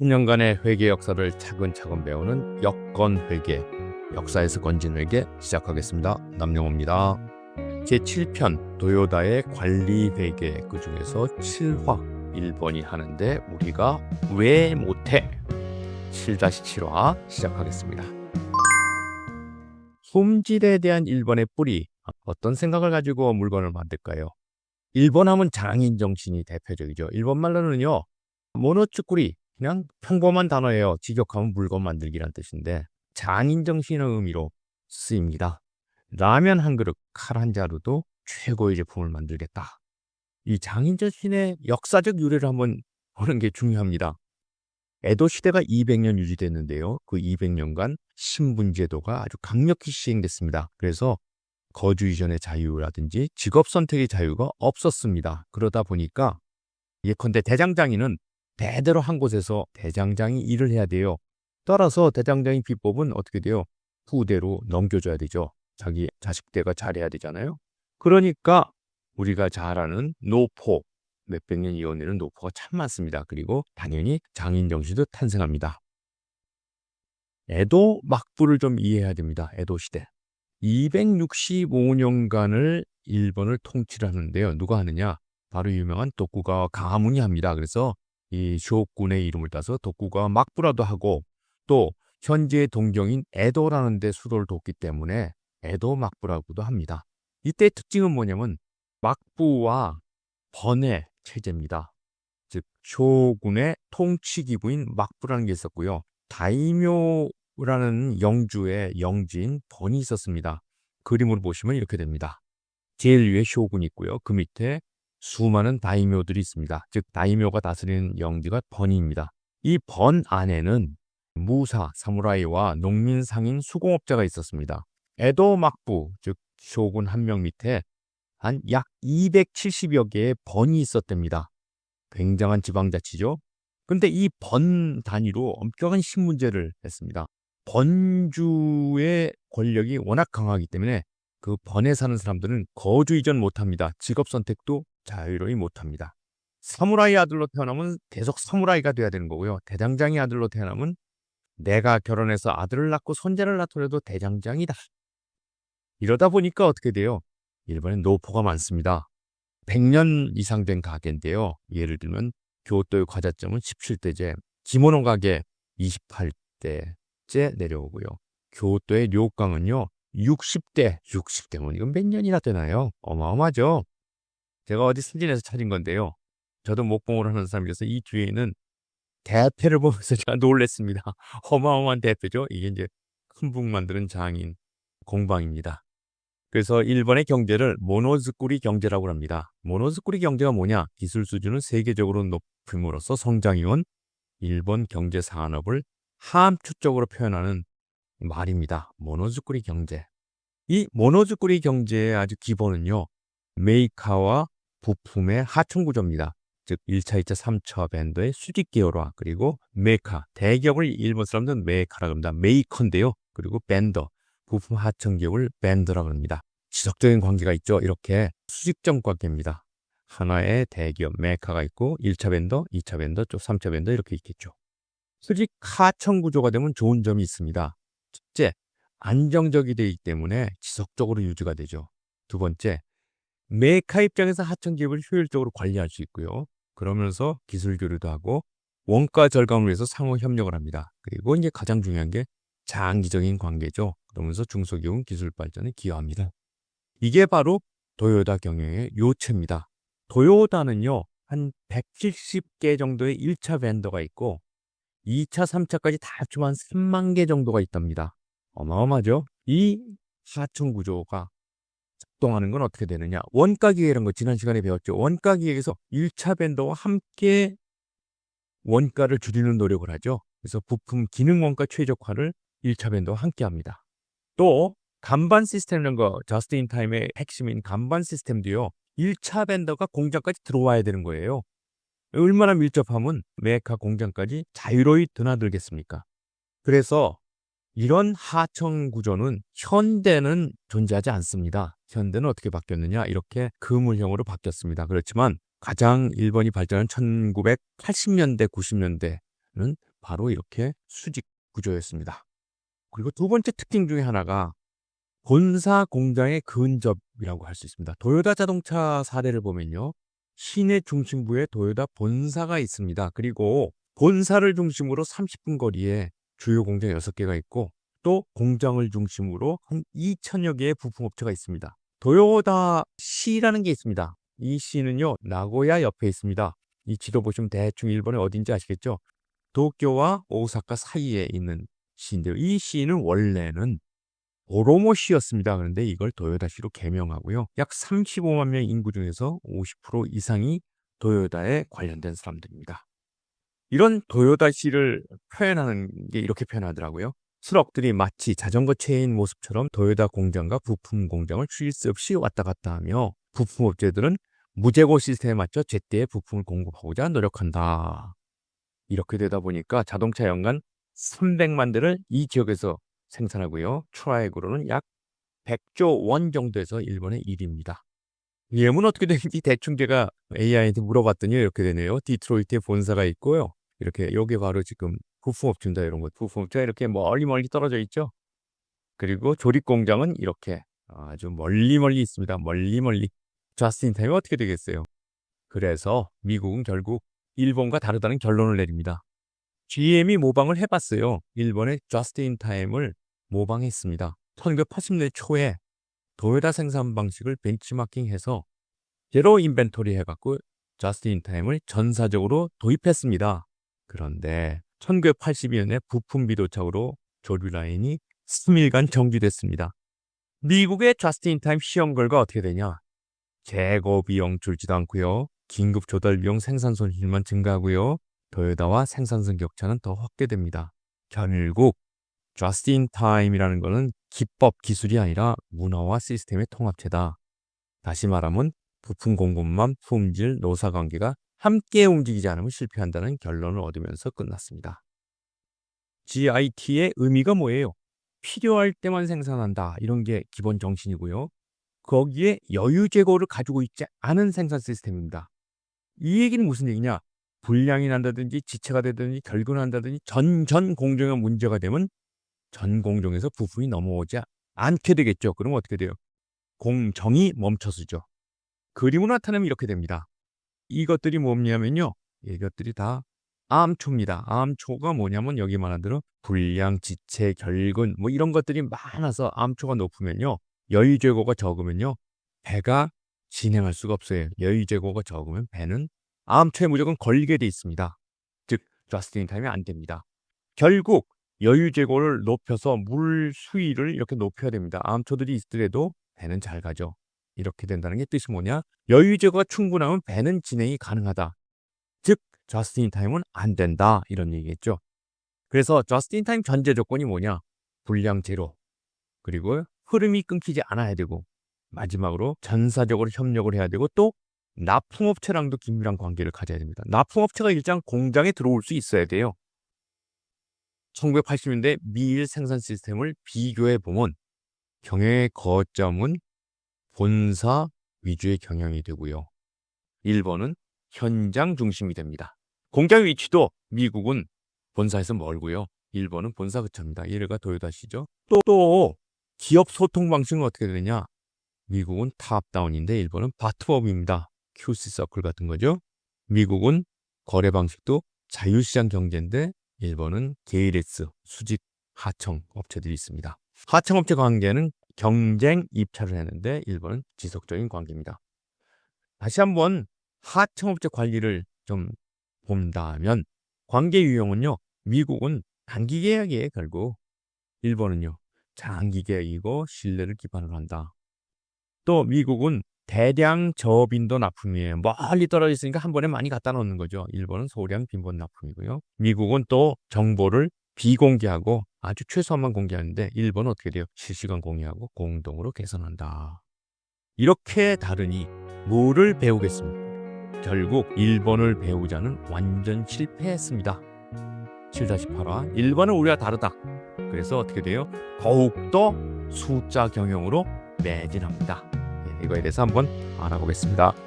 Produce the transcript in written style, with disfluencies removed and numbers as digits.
10년간의 회계 역사를 차근차근 배우는 여건 회계, 역사에서 건진 회계 시작하겠습니다. 남영호입니다. 제7편 도요다의 관리 회계, 그 중에서 7화 1번이 하는데 우리가 왜 못해? 7-7화 시작하겠습니다. 품질에 대한 1번의 뿌리, 어떤 생각을 가지고 물건을 만들까요? 1번 하면 장인 정신이 대표적이죠. 1번 말로는요, 모노츠쿠리, 그냥 평범한 단어예요. 직역하면 물건 만들기란 뜻인데 장인 정신의 의미로 쓰입니다. 라면 한 그릇, 칼 한 자루도 최고의 제품을 만들겠다. 이 장인 정신의 역사적 유래를 한번 보는 게 중요합니다. 에도 시대가 200년 유지됐는데요. 그 200년간 신분제도가 아주 강력히 시행됐습니다. 그래서 거주 이전의 자유라든지 직업 선택의 자유가 없었습니다. 그러다 보니까 예컨대 대장장이는 대대로 한 곳에서 대장장이 일을 해야 돼요. 따라서 대장장이 비법은 어떻게 돼요? 후대로 넘겨줘야 되죠. 자기 자식대가 잘해야 되잖아요. 그러니까 우리가 잘 아는 노포, 몇백 년 이어내는 노포가 참 많습니다. 그리고 당연히 장인 정신도 탄생합니다. 에도 막부를 좀 이해해야 됩니다. 에도 시대. 265년간을 일본을 통치를 하는데요. 누가 하느냐? 바로 유명한 도쿠가와 가문이 합니다. 그래서 이 쇼군의 이름을 따서 도쿠가와 막부라도 하고, 또 현재의 동경인 에도라는 데 수도를 뒀기 때문에 에도 막부라고도 합니다. 이때 특징은 뭐냐면 막부와 번의 체제입니다. 즉 쇼군의 통치 기구인 막부라는 게 있었고요. 다이묘라는 영주의 영지인 번이 있었습니다. 그림으로 보시면 이렇게 됩니다. 제일 위에 쇼군이 있고요. 그 밑에 수많은 다이묘들이 있습니다. 즉 다이묘가 다스리는 영지가 번입니다. 이 번 안에는 무사, 사무라이와 농민, 상인, 수공업자가 있었습니다. 에도 막부, 즉 쇼군 한 명 밑에 한 약 270여 개의 번이 있었답니다. 굉장한 지방자치죠. 근데 이 번 단위로 엄격한 신문제를 했습니다. 번주의 권력이 워낙 강하기 때문에 그 번에 사는 사람들은 거주 이전 못합니다. 직업 선택도 자유로이 못합니다. 사무라이 아들로 태어나면 계속 사무라이가 돼야 되는 거고요. 대장장이 아들로 태어나면 내가 결혼해서 아들을 낳고 손자를 낳더라도 대장장이다. 이러다 보니까 어떻게 돼요? 일본엔 노포가 많습니다. 100년 이상 된 가게인데요. 예를 들면 교토의 과자점은 17대째, 기모노 가게 28대째 내려오고요. 교토의 료강은요 60대면 이건 몇 년이나 되나요? 어마어마하죠. 제가 어디 사진에서 찾은 건데요. 저도 목공을 하는 사람이라서 이 뒤에는 대패를 보면서 제가 놀랬습니다. 어마어마한 대패죠. 이게 이제 큰 북 만드는 장인 공방입니다. 그래서 일본의 경제를 모노즈쿠리 경제라고 합니다. 모노즈쿠리 경제가 뭐냐? 기술 수준을 세계적으로 높임으로써 성장해온 일본 경제 산업을 함축적으로 표현하는 말입니다. 모노즈쿠리 경제. 이 모노즈쿠리 경제의 아주 기본은요, 메이카와 부품의 하청 구조입니다. 즉 1차, 2차, 3차 밴더의 수직 계열화, 그리고 메이카, 대기업을 일본 사람들은 메이카라고 합니다. 메이커인데요. 그리고 밴더, 부품 하청 기업을 밴더라고 합니다. 지속적인 관계가 있죠. 이렇게 수직적 관계입니다. 하나의 대기업 메이카가 있고 1차 밴더, 2차 밴더, 또 3차 밴더 이렇게 있겠죠. 수직 하청 구조가 되면 좋은 점이 있습니다. 첫째, 안정적이 되기 때문에 지속적으로 유지가 되죠. 두 번째, 메이카 입장에서 하청 기업을 효율적으로 관리할 수 있고요. 그러면서 기술 교류도 하고 원가 절감을 위해서 상호 협력을 합니다. 그리고 이제 가장 중요한 게 장기적인 관계죠. 그러면서 중소기업 기술 발전에 기여합니다. 이게 바로 도요다 경영의 요체입니다. 도요다는요, 한 170개 정도의 1차 밴더가 있고 2차, 3차까지 다 합치면 한 3만 개 정도가 있답니다. 어마어마하죠? 이 하청 구조가 작동하는 건 어떻게 되느냐? 원가기획이라는 거 지난 시간에 배웠죠. 원가기획에서 1차 밴더와 함께 원가를 줄이는 노력을 하죠. 그래서 부품 기능 원가 최적화를 1차 밴더와 함께 합니다. 또 간반 시스템이라는 거, 저스트 인 타임의 핵심인 간반 시스템도요, 1차 밴더가 공장까지 들어와야 되는 거예요. 얼마나 밀접하면 메이카 공장까지 자유로이 드나들겠습니까? 그래서 이런 하청 구조는 현대는 존재하지 않습니다. 현대는 어떻게 바뀌었느냐? 이렇게 그물형으로 바뀌었습니다. 그렇지만 가장 일본이 발전한 1980년대, 90년대는 바로 이렇게 수직 구조였습니다. 그리고 두 번째 특징 중에 하나가 본사 공장의 근접이라고 할 수 있습니다. 도요타 자동차 사례를 보면요. 시내 중심부에 도요타 본사가 있습니다. 그리고 본사를 중심으로 30분 거리에 주요 공장 6개가 있고 또 공장을 중심으로 한 2,000여 개의 부품업체가 있습니다. 도요타 시라는 게 있습니다. 이 시는요. 나고야 옆에 있습니다. 이 지도 보시면 대충 일본의 어딘지 아시겠죠? 도쿄와 오사카 사이에 있는 시인데요. 이 시는 원래는 오로모시였습니다. 그런데 이걸 도요타시로 개명하고요. 약 35만 명 인구 중에서 50% 이상이 도요타에 관련된 사람들입니다. 이런 도요타시를 표현하는 게 이렇게 표현하더라고요. 트럭들이 마치 자전거체인 모습처럼 도요타 공장과 부품 공장을 쉴 새 없이 왔다 갔다 하며 부품업체들은 무재고 시스템에 맞춰 제때에 부품을 공급하고자 노력한다. 이렇게 되다 보니까 자동차 연간 300만 대를 이 지역에서 생산하고요. 트라이그로는 약 100조 원 정도에서 일본의 1위입니다. 예문 어떻게 되는지 대충 제가 AI한테 물어봤더니 이렇게 되네요. 디트로이트에 본사가 있고요. 이렇게 여기 바로 지금 부품업체입니다. 이런 것 부품업체가 이렇게 멀리 떨어져 있죠. 그리고 조립 공장은 이렇게 아주 멀리 있습니다. 멀리. 저스트 인 타임이 어떻게 되겠어요? 그래서 미국은 결국 일본과 다르다는 결론을 내립니다. GM이 모방을 해봤어요. 일본의 저스트 인 타임을 모방했습니다. 1980년대 초에 도요타 생산 방식을 벤치마킹해서 제로 인벤토리 해갖고 저스트 인 타임을 전사적으로 도입했습니다. 그런데 1982년에 부품 비도착으로 조류 라인이 3일간 정지됐습니다. 미국의 저스트 인 타임 시험 결과 어떻게 되냐? 재고 비용 줄지도 않고요. 긴급 조달 비용 생산 손실만 증가하고요. 도요타와 생산성 격차는 더 확대됩니다. 결국 Just in Time이라는 것은 기법, 기술이 아니라 문화와 시스템의 통합체다. 다시 말하면 부품 공급망, 품질, 노사관계가 함께 움직이지 않으면 실패한다는 결론을 얻으면서 끝났습니다. GIT의 의미가 뭐예요? 필요할 때만 생산한다. 이런 게 기본 정신이고요. 거기에 여유 재고를 가지고 있지 않은 생산 시스템입니다. 이 얘기는 무슨 얘기냐? 불량이 난다든지 지체가 되든지 결근한다든지 전 공정에 문제가 되면 전 공정에서 부품이 넘어오지 않게 되겠죠. 그러면 어떻게 돼요? 공정이 멈춰서죠. 그림으로 나타내면 이렇게 됩니다. 이것들이 뭐냐면요. 이것들이 다 암초입니다. 암초가 뭐냐면 여기 말한 대로 불량, 지체, 결근 뭐 이런 것들이 많아서 암초가 높으면요. 여유 재고가 적으면요. 배가 진행할 수가 없어요. 여유 재고가 적으면 배는 암초에 무조건 걸리게 돼 있습니다. 즉, 저스트 인 타임이 안 됩니다. 결국 여유 재고를 높여서 물 수위를 이렇게 높여야 됩니다. 암초들이 있더라도 배는 잘 가죠. 이렇게 된다는 게 뜻이 뭐냐? 여유 재고가 충분하면 배는 진행이 가능하다. 즉, 저스트 인 타임은 안 된다. 이런 얘기겠죠. 그래서 저스트 인 타임 전제 조건이 뭐냐? 불량 제로. 그리고 흐름이 끊기지 않아야 되고 마지막으로 전사적으로 협력을 해야 되고 또 납품업체랑도 긴밀한 관계를 가져야 됩니다. 납품업체가 일단 공장에 들어올 수 있어야 돼요. 1980년대 미일 생산 시스템을 비교해 보면 경영의 거점은 본사 위주의 경영이 되고요. 일본은 현장 중심이 됩니다. 공장 위치도 미국은 본사에서 멀고요. 일본은 본사 근처입니다. 예가 도요타시죠. 또 기업 소통 방식은 어떻게 되느냐? 미국은 탑다운인데 일본은 바텀업입니다. QC 서클 같은 거죠. 미국은 거래 방식도 자유시장 경제인데 일본은 게이레스, 수직, 하청 업체들이 있습니다. 하청 업체 관계는 경쟁 입찰을 했는데 일본은 지속적인 관계입니다. 다시 한번 하청 업체 관리를 좀 본다면 관계 유형은요. 미국은 단기 계약이에요. 결국 일본은요. 장기 계약이고 신뢰를 기반으로 한다. 또 미국은 대량 저빈도 납품이에요. 멀리 떨어져 있으니까 한 번에 많이 갖다 놓는 거죠. 일본은 소량 빈번 납품이고요. 미국은 또 정보를 비공개하고 아주 최소한만 공개하는데 일본은 어떻게 돼요? 실시간 공유하고 공동으로 개선한다. 이렇게 다르니 뭐를 배우겠습니까? 결국 일본을 배우자는 완전 실패했습니다. 7-8화 일본은 우리와 다르다. 그래서 어떻게 돼요? 더욱더 숫자 경영으로 매진합니다. 이거에 대해서 한번 알아보겠습니다.